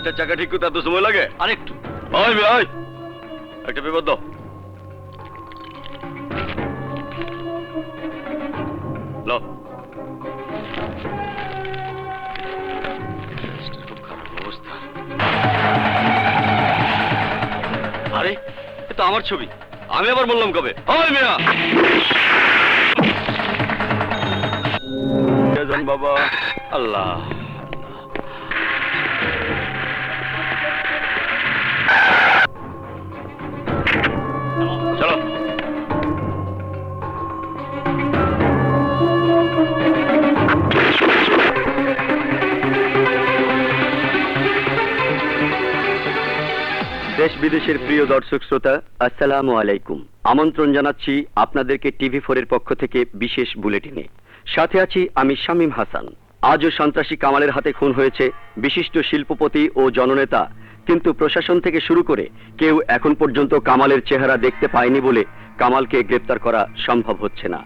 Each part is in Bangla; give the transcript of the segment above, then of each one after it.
একটা চাকা ঠিক করতে এত সময় লাগে? আরেকটু। ওই মেয়ে, ওই একটা পেপার দাও। নাও। খুব খারাপ অবস্থা। আরে এ তো আমার ছবি, আমি আবার বললাম কবে? ওই মিয়া বাবা, আল্লাহ চলো। দেশ বিদেশের প্রিয় দর্শক শ্রোতা, আসসালামু আলাইকুম। আমন্ত্রণ জানাচ্ছি আপনাদেরকে TV4 এর পক্ষ থেকে বিশেষ বুলেটিনে। সাথে আছি আমি শামীম হাসান। আজও সন্ত্রাসী কামালের হাতে খুন হয়েছে বিশিষ্ট শিল্পপতি ও জননেতা, কিন্তু প্রশাসন থেকে শুরু করে কেউ এখন পর্যন্ত কামালের চেহারা দেখতে পায়নি বলে কামালকে গ্রেপ্তার করা সম্ভব হচ্ছে না।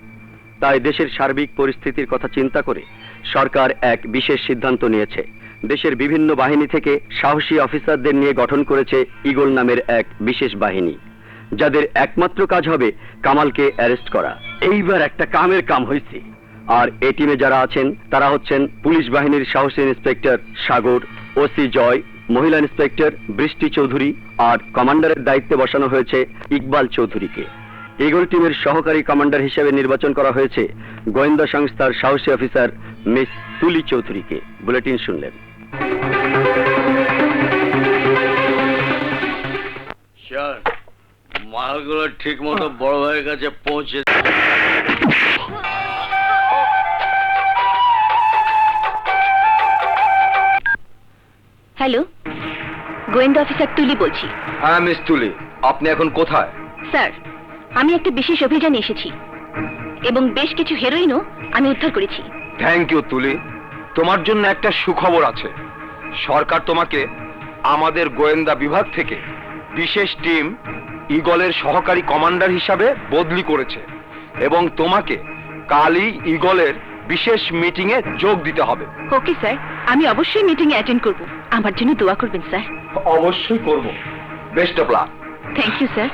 তাই দেশের সার্বিক পরিস্থিতির কথা চিন্তা করে সরকার এক বিশেষ সিদ্ধান্ত নিয়েছে। দেশের বিভিন্ন বাহিনী থেকে সাহসী অফিসারদের নিয়ে গঠন করেছে ঈগল নামের এক বিশেষ বাহিনী, যাদের একমাত্র কাজ হবে কামালকে অ্যারেস্ট করা। এইবার একটা কামের কাম হয়েছে। আর এই টিমে যারা আছেন তারা হচ্ছেন পুলিশ বাহিনীর সাহসী ইন্সপেক্টর সাগর, ওসি জয়, মহিলা ইন্সপেক্টর বৃষ্টি চৌধুরী, আর কমান্ডারের দায়িত্বে বসানো হয়েছে ইকবাল চৌধুরীকে। ঈগল টিমের সহকারী কমান্ডার হিসেবে নির্বাচন করা হয়েছে গোয়েন্দা সংস্থার সাহসী অফিসার মিস তুলি চৌধুরীকে। বুলেটিন শুনলেন। স্যার, মালগুলো ঠিক মতো বড় ভাইয়ের কাছে পৌঁছে। হ্যালো, গোয়েন্দা অফিসার তুলি বলছি। হ্যাঁ মিস তুলি, আপনি এখন কোথায়? স্যার, আমি একটা বিশেষ অভিযানে এসেছি এবং বেশ কিছু হেরোইনও আমি উদ্ধার করেছি। থ্যাংক ইউ তুলি। তোমার জন্য একটা সুখবর আছে। সরকার তোমাকে আমাদের গোয়েন্দা বিভাগ থেকে বিশেষ টিম ঈগলের সহকারী কমান্ডার হিসাবে বদলি করেছে এবং তোমাকে কালই ঈগলের বিশেষ মিটিং এ যোগ দিতে হবে। ওকে স্যার, আমি অবশ্যই মিটিং এ অ্যাটেন্ড করব। আমার জন্য দোয়া করবেন স্যার। অবশ্যই করব। Best of luck. Thank you sir.